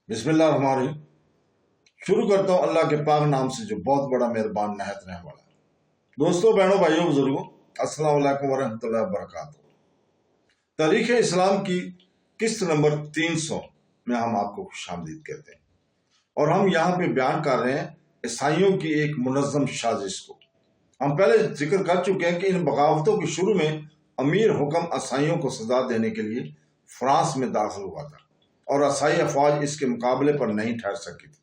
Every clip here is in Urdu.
بسم اللہ الرحمن الرحیم۔ شروع کرتا ہوں اللہ کے پاک نام سے جو بہت بڑا مہربان نہایت رحم والا ہے۔ دوستوں، بہنوں، بھائیوں، بزرگوں، السلام علیکم ورحمۃ اللہ وبرکاتہ۔ تاریخ اسلام کی قسط نمبر 300 میں ہم آپ کو خوش آمدید کہتے ہیں، اور ہم یہاں پہ بیان کر رہے ہیں عیسائیوں کی ایک منظم سازش کو۔ ہم پہلے ذکر کر چکے ہیں کہ ان بغاوتوں کے شروع میں امیر حکم عیسائیوں کو سزا دینے کے لیے فرانس میں داخل ہوا تھا، اور عیسائی افواج اس کے مقابلے پر نہیں ٹھہر سکی تھی۔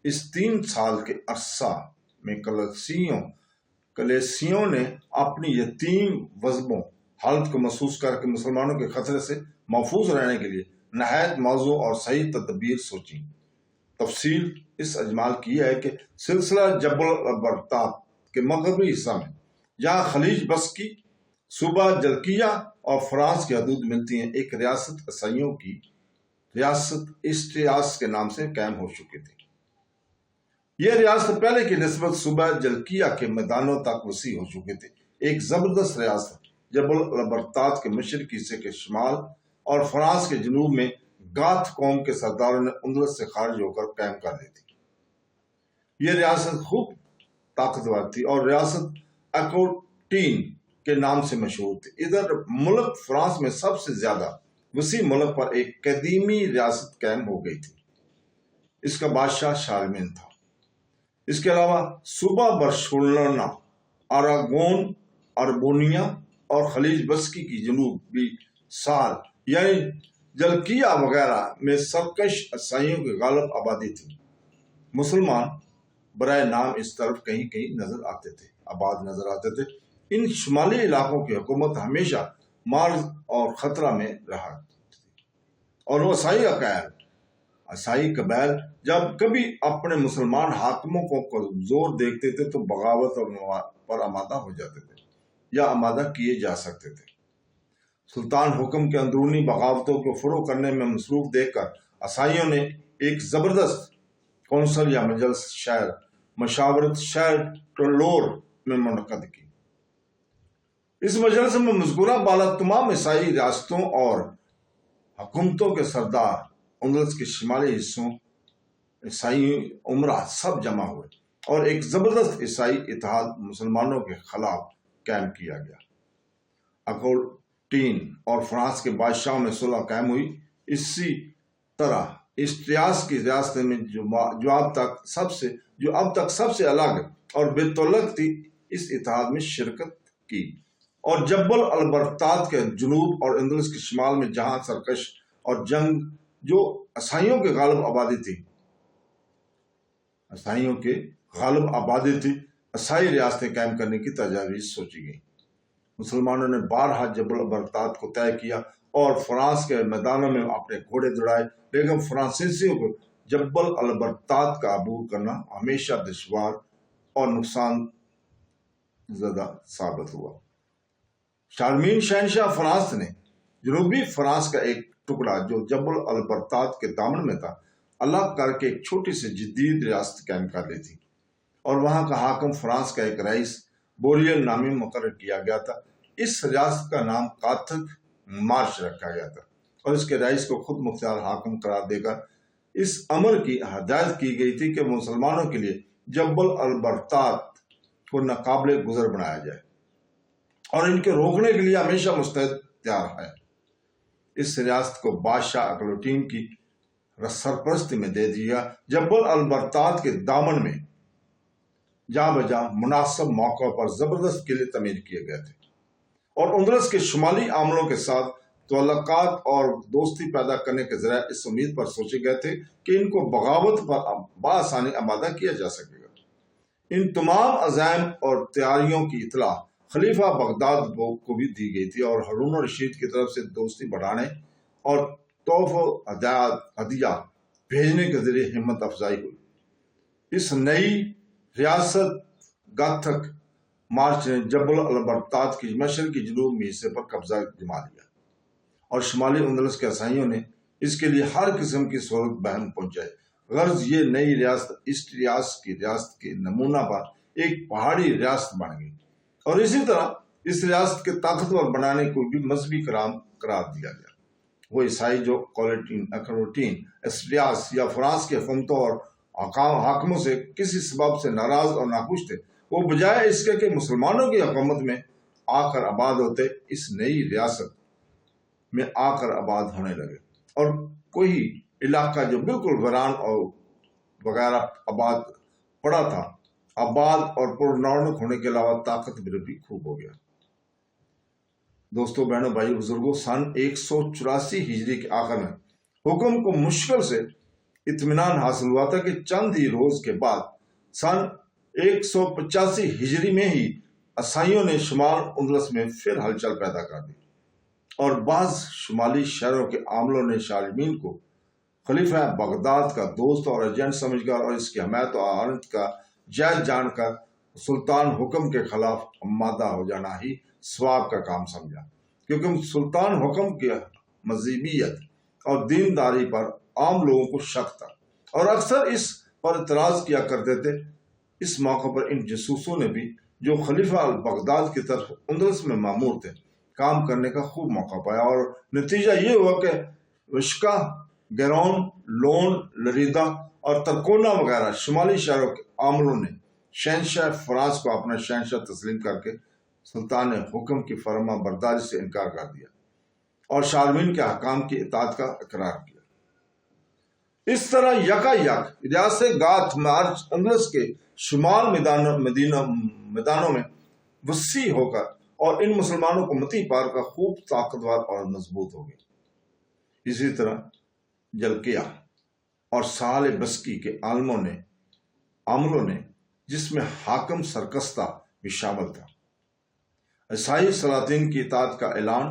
اس 3 سال کے عرصہ میں کلیسیوں نے اپنی یتیم وظبوں حالت کو محسوس کر کے مسلمانوں کے خطرے سے محفوظ رہنے کے لیے نہایت موزوں اور صحیح تدبیر سوچی۔ تفصیل اس اجمال کی ہے کہ سلسلہ جبل البرطات کے مغربی حصہ میں، جہاں خلیج بسکی، صوبہ جلکیہ اور فرانس کی حدود ملتی ہیں، ایک ریاست عیسائیوں کی ریاست اسٹریاس کے نام سے قائم ہو چکی تھی۔ یہ ریاست پہلے کی نسبت صوبہ جلکیہ کے میدانوں تک وسیع ہو چکی تھی۔ ایک زبردست ریاست جبل البرطات کے مشرقی حصے کے شمال اور فرانس کے جنوب میں گاتھ قوم کے سرداروں نے اندلس سے خارج ہو کر قائم کر دی تھی۔ یہ ریاست خوب طاقتور تھی اور ریاست اکوٹین کے نام سے مشہور تھی۔ ادھر ملک فرانس میں سب سے زیادہ وسیع ملک پر ایک قدیمی ریاست قائم ہو گئی تھی۔ اس کا بادشاہ شارلمیل تھا۔ اس کے علاوہ صوبہ برشلونہ، آراگون، اربونیا اور خلیج بسکی کی جنوبی ساحل یعنی جلکیہ وغیرہ میں سرکش عیسائیوں کی غالب آبادی تھی۔ مسلمان برائے نام اس طرف کہیں کہیں نظر آتے تھے، آباد نظر آتے تھے۔ ان شمالی علاقوں کی حکومت ہمیشہ مرض اور خطرہ میں رہا تھی، اور وہ عیسائی قبائل جب کبھی اپنے مسلمان حاکموں کو کمزور دیکھتے تھے تو بغاوت پر آمادہ ہو جاتے تھے یا آمادہ کیے جا سکتے تھے۔ سلطان حکم کے اندرونی بغاوتوں کو فروغ کرنے میں مصروف دیکھ کر عیسائیوں نے ایک زبردست کونسل یا مجلس مشاورت شہر ٹولور میں منعقد کی۔ اس مجلس میں مذکورہ بالا تمام عیسائی ریاستوں اور حکومتوں کے سردار، اندلس کے شمالی حصوں، عیسائی عمرہ سب جمع ہوئے، اور ایک زبردست عیسائی اتحاد مسلمانوں کے خلاف قائم کیا گیا۔ اکوٹین اور فرانس کے بادشاہوں میں صلح قائم ہوئی۔ اسی طرح اسٹریاس کی ریاست میں جو اب تک سب سے الگ اور بے تعلق تھی، اس اتحاد میں شرکت کی، اور جبل البرطات کے جنوب اور اندلس کے شمال میں جہاں سرکش اور جنگ جو عیسائیوں کے غالب آبادی تھی، عیسائی ریاستیں قائم کرنے کی تجاویز سوچی گئی۔ مسلمانوں نے بارہا جبل البرطات کو طے کیا اور فرانس کے میدانوں میں اپنے گھوڑے دوڑائے، لیکن فرانسیسیوں کو جبل البرطات کا عبور کرنا ہمیشہ دشوار اور نقصان زدہ ثابت ہوا۔ شارلمیل شہنشاہ فرانس نے جنوبی فرانس کا ایک ٹکڑا جو جبل البرطات کے دامن میں تھا الگ کر کے ایک چھوٹی سی جدید ریاست قائم کر لی تھی، اور وہاں کا حاکم فرانس کا ایک رئیس بوریل نامی مقرر کیا گیا تھا۔ اس ریاست کا نام کاتھک مارش رکھا گیا تھا، اور اس کے رئیس کو خود مختار حاکم قرار دے کر اس امر کی ہدایت کی گئی تھی کہ مسلمانوں کے لیے جبل البرطات کو ناقابل گزر بنایا جائے اور ان کے روکنے کے لیے ہمیشہ مستعد تیار ہے۔ اس ریاست کو بادشاہ اکوٹین کی سرپرستی میں دے دیا۔ جبل البرطات کے دامن میں جہاں بجا مناسب موقع پر زبردست قلعے تعمیر کیے گئے تھے، اور اندلس کے شمالی عاملوں کے ساتھ تعلقات اور دوستی پیدا کرنے کے ذریعے اس امید پر سوچے گئے تھے کہ ان کو بغاوت پر بآسانی آمادہ کیا جا سکے گا۔ ان تمام عزائم اور تیاریوں کی اطلاع خلیفہ بغداد کو بھی دی گئی تھی، اور ہارون الرشید کی طرف سے دوستی بڑھانے اور تحفہ ہدیہ بھیجنے کے ذریعے ہمت افزائی ہوئی۔ اس نئی ریاست گاتھک مارچ نے جبل البرطات کی مشرقی جنوبی حصے پر قبضہ جما لیا، اور شمالی اندلس کے عیسائیوں نے اس کے لیے ہر قسم کی سہولت بہم پہنچائی۔ غرض یہ نئی ریاست اسٹریاس کی ریاست کے نمونہ پر ایک پہاڑی ریاست بن گئی، اور اسی طرح اس ریاست کے طاقتور بنانے کو بھی مذہبی قرار دیا گیا۔ وہ عیسائی جو کروٹین اسٹریاس یا فرانس کی حکومتوں اور حاکموں سے کسی سبب سے ناراض اور ناخوش تھے، وہ بجائے اس کے کہ مسلمانوں کی حکومت میں آ کر آباد ہوتے، اس نئی ریاست میں آ کر آباد ہونے لگے، اور کوئی علاقہ جو بالکل ویران اور وغیرہ آباد پڑا تھا، آباد اور پررونق ہونے کے علاوہ طاقتور بھی خوب ہو گیا۔ دوستو، بہنوں، بھائی، بزرگوں، سن 184 ہجری کے آخر میں حکم کو مشکل سے اطمینان حاصل ہوا تھا کہ چند ہی روز کے بعد سن 185 ہجری میں ہی عیسائیوں نے شمال اندلس میں پھر ہلچل پیدا کر دی، اور بعض شمالی شہروں کے عاملوں نے شارلمین کو خلیفہ بغداد کا دوست اور ایجنٹ سمجھ کر اور اس کی حمایت و اعانت کا جائز جان کر سلطان حکم کے خلاف آمادہ ہو جانا ہی ثواب کا کام سمجھا، کیونکہ سلطان حکم کی مذہبیت اور دینداری پر عام لوگوں کو شک تھا، اور اکثر اس پر اعتراض کیا کرتے تھے۔ اس موقع پر ان جاسوسوں نے بھی، جو خلیفہ بغداد کی طرف اندلس میں مامور تھے، کام کرنے کا خوب موقع پایا، اور نتیجہ یہ ہوا کہ وشکا، گیرون، لون، لریدا اور ترکونا وغیرہ شمالی شہروں کے عاملوں نے شہنشاہ فرانس کو اپنا شہنشاہ تسلیم کر کے سلطان حکم کی فرما برداری سے انکار کر دیا اور شارلمین کے احکام کی اطاعت کا اقرار کیا۔ اس طرح یکا یک ریاست گاتھ مارچ اندلس کے شمال میدانوں میں وسیع ہو کر اور ان مسلمانوں کو متی پار کا خوب طاقتور اور مضبوط ہو گئی۔ اسی طرح جلکیا اور سال بسکی کے عاملوں نے، جس میں حاکم سرکستہ بھی شامل تھا، عیسائی سلاطین کی اطاعت کا اعلان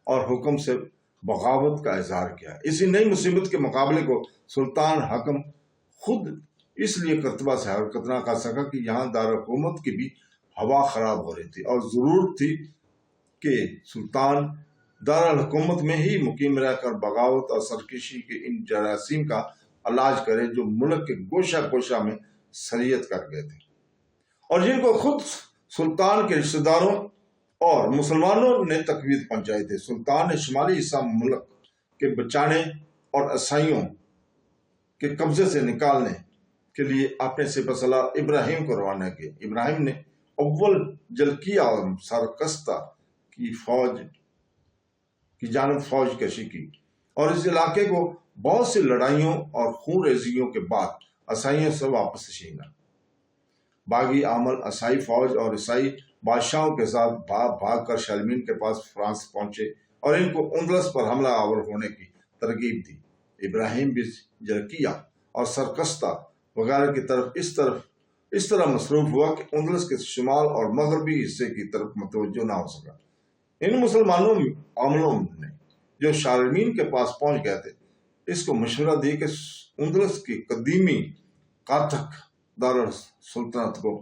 اور حکم سے بغاوت کا اظہار کیا۔ اسی نئی مصیبت کے مقابلے کو سلطان حکم خود اس لیے کرتبہ سے حرکت نہ کر سکا کہ یہاں دارالحکومت کی بھی ہوا خراب ہو رہی تھی، اور ضرورت تھی کہ سلطان دارالحکومت میں ہی مقیم رہ کر بغاوت اور سرکشی کے ان جراثیم کا علاج کرے جو ملک کے گوشہ گوشہ میں سریت کر گئے تھے، اور جن کو خود سلطان کے رشتہ داروں اور مسلمانوں نے تقویت پہنچائی تھی۔ سلطان نے شمالی حصہ ملک کے بچانے اور عیسائیوں کے قبضے سے نکالنے کے لیے اپنے سپہ سالار ابراہیم کو روانہ کیا۔ ابراہیم نے اول جلکیہ اور سرکستہ کی جانب فوج کشی کی، اور اس علاقے کو بہت سی لڑائیوں اور خون ریزیوں کے بعد عیسائیوں سے واپس چھینا۔ باغی عامل عیسائی فوج اور عیسائی بادشاہوں کے ساتھ بھاگ کر شارلمین کے پاس فرانس پہنچے اور ان کو اندلس پر حملہ آور ہونے کی ترغیب دی۔ ابراہیم بھی جلکیہ اور سرکستہ وغیرہ کی طرف اس طرح مصروف ہوا کہ اندلس کے شمال اور مغربی حصے کی طرف متوجہ نہ ہو سکا۔ ان مسلمانوں عاملوں نے، جو شارلمین کے پاس پہنچ گئے تھے، اس کو مشورہ دی کہ اندلس کی قدیمی قاتھک دارالسلطنت کو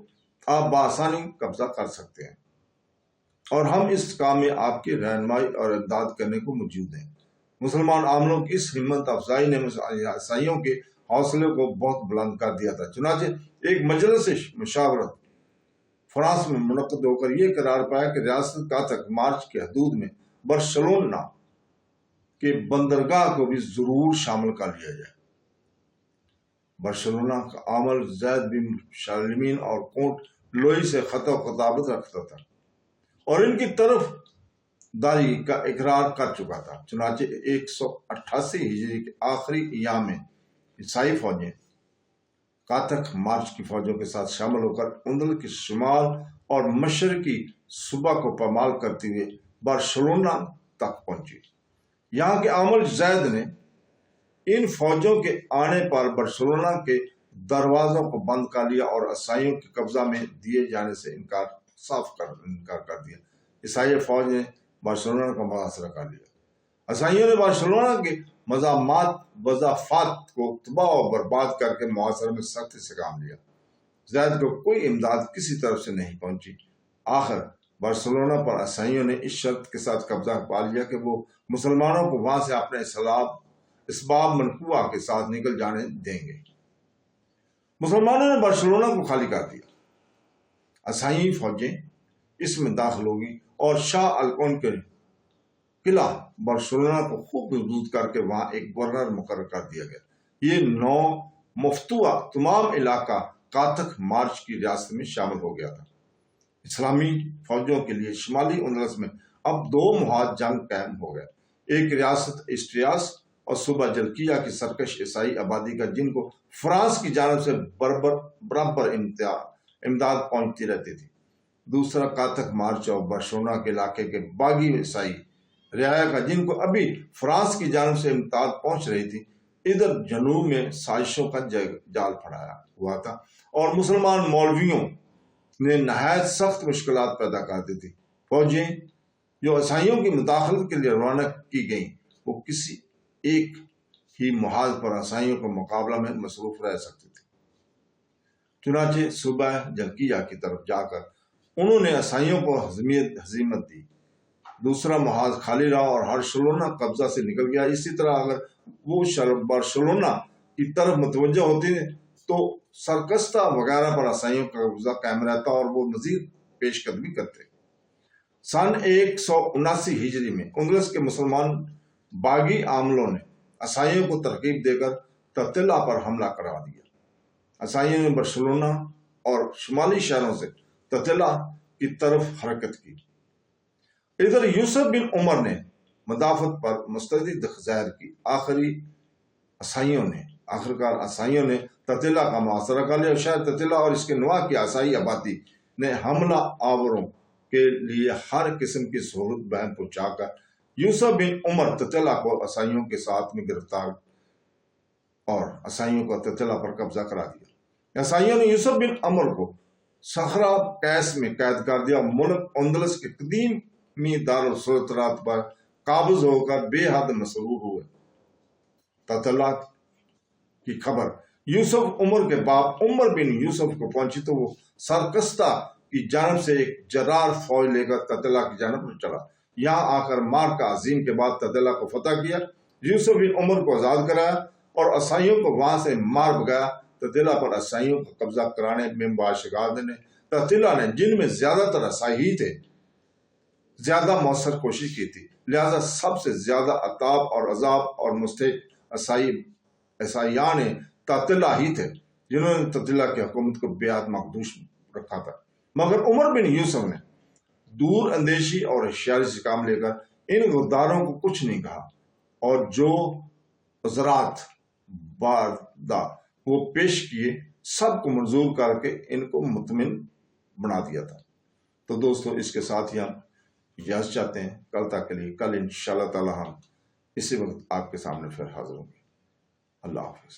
آپ بآسانی قبضہ کر سکتے ہیں، اور ہم اس کام میں آپ کی رہنمائی اور امداد کرنے کو موجود ہیں۔ مسلمان عاملوں کی اس ہمت افزائی نے عیسائیوں کے حوصلے کو بہت بلند کر دیا تھا۔ چنانچہ ایک مجلس مشاورت فرانس میں منعقد ہو کر یہ قرار پایا کہ ریاست قاتھک مارچ کی حدود میں برسلونا کے بندرگاہ کو بھی ضرور شامل کر لیا جائے۔ برسلونا کا عامل زید بن شارلمین اور کونٹ لوئی سے خط و خطابت رکھتا تھا اور ان کی طرف داری کا اقرار کر چکا تھا۔ چنانچہ 188 ہجری کے آخری ایام میں عیسائی فوجیں قاتھک مارچ کی فوجوں کے ساتھ شامل ہو کر اندل کے شمال اور مشرقی صوبہ کو پامال کرتے ہوئے برسلونا تک پہنچی۔ یہاں کے عامل زید نے ان فوجوں کے آنے پر برسلونا کے دروازوں کو بند کر لیا اور عیسائیوں کے قبضہ میں دیے جانے سے انکار کر دیا۔ عیسائی فوج نے برسلونا کا محاصرہ کر لیا۔ عیسائیوں نے برسلونا کے مضافات کو تباہ و برباد کر کے محاصرے میں سختی سے کام لیا۔ زید کو کوئی امداد کسی طرف سے نہیں پہنچی۔ آخر برسلونا پر عیسائیوں نے اس شرط کے ساتھ قبضہ پا لیا کہ وہ مسلمانوں کو وہاں سے اپنے اسباب منقوع کے ساتھ نکل جانے دیں گے۔ مسلمانوں نے برسلونا کو خالی کر دیا۔ عیسائی فوجیں اس میں داخل ہوگی اور شاہ الکون کے قلعہ بارسلونا کو خوب مضبوط کر کے وہاں ایک گورنر مقرر کر دیا گیا۔ یہ 9 مفتوحہ تمام علاقہ کاتک مارچ کی ریاست میں شامل ہو گیا تھا۔ اسلامی فوجوں کے لیے شمالی اندلس میں اب 2 محاذ جنگ قائم ہو گئے، ایک ریاست اسٹریاس اور صوبہ جلکیہ کی سرکش عیسائی آبادی کا، جن کو فرانس کی جانب سے برابر امداد پہنچتی رہتی تھی، دوسرا کاتک مارچ اور بارسلونا کے علاقے کے باغی عیسائی رعایا کا، جن کو ابھی فرانس کی جانب سے امداد پہنچ رہی تھی۔ ادھر جنوب میں سازشوں کا جال پھڑایا ہوا تھا اور مسلمان مولویوں نے نہایت سخت مشکلات پیدا کر دی تھی۔ فوجیں جو عیسائیوں کی مداخلت کے لیے روانہ کی گئیں، وہ کسی ایک ہی محاذ پر عیسائیوں کے مقابلہ میں مصروف رہ سکتی تھی۔ چنانچہ صوبہ جلکیہ کی طرف جا کر انہوں نے عیسائیوں کو ہزیمت دی، دوسرا محاذ خالی رہا اور بارسلونا قبضہ سے نکل گیا۔ اسی طرح اگر وہ بارسلونا کی طرف متوجہ ہوتے تو سرکستہ وغیرہ پر عیسائیوں کا قبضہ قائم رہتا اور وہ مزید پیش قدمی کرتے۔ سن 179 ہجری میں اندلس کے مسلمان باغی عاملوں نے عیسائیوں کو ترغیب دے کر ترتیلا پر حملہ کرا دیا۔ عیسائیوں نے بارسلونا اور شمالی شہروں سے ترتیلا کی طرف حرکت کی۔ ادھر یوسف بن عمر نے مدافعت پر مستعد ظاہر کی۔ آخرکار عیسائیوں نے ترتیلا کا محاصرہ کر لیا۔ شہر ترتیلا اور اس کے نواح کی عیسائی آبادی نے حملہ آوروں کے لیے ہر قسم کی سہولت بہم پہنچا کر یوسف بن عمر ترتیلا کو عیسائیوں کے ساتھ میں گرفتار اور عیسائیوں کو ترتیلا پر قبضہ کرا دیا۔ عیسائیوں نے یوسف بن عمر کو صخرہ قیس میں قید کر دیا۔ ملک اندلس کے قدیمی دارالسلطنت پر قابض ہو کر بے حد مسرور ہوئے۔ ترتیلا کی خبر یوسف عمر کے باپ عمر بن یوسف کو پہنچی تو وہ سرکستہ کی جانب سے ایک جرار فوج لے کر ترتیلا کی جانب چلا۔ یہاں آ کر مارکا عظیم کے بعد ترتیلا کو فتح کیا، یوسف بن عمر کو آزاد کرایا اور عیسائیوں کو وہاں سے مار بھگایا۔ ترتیلا پر عیسائیوں کو قبضہ کرانے میں بادشاہ نے ترتیلا نے، جن میں زیادہ تر عیسائی ہی تھے، زیادہ مؤثر کوشش کی تھی، لہذا سب سے زیادہ عذاب اور مستحق عیسائیان ترتیلا ہی تھے، جنہوں نے ترتیلا کی حکومت کو بے حد مخدوش رکھا تھا۔ مگر عمر بن یوسف نے دور اندیشی اور ہوشیاری سے کام لے کر ان غداروں کو کچھ نہیں کہا اور جو عذرات باردہ وہ پیش کیے سب کو منظور کر کے ان کو مطمئن بنا دیا تھا۔ تو دوستو، اس کے ساتھ ہی ہم اجازت چاہتے ہیں کل تک کے لیے۔ کل انشاءاللہ تعالی ہم اسی وقت آپ کے سامنے پھر حاضر ہوں گے۔ اللہ حافظ۔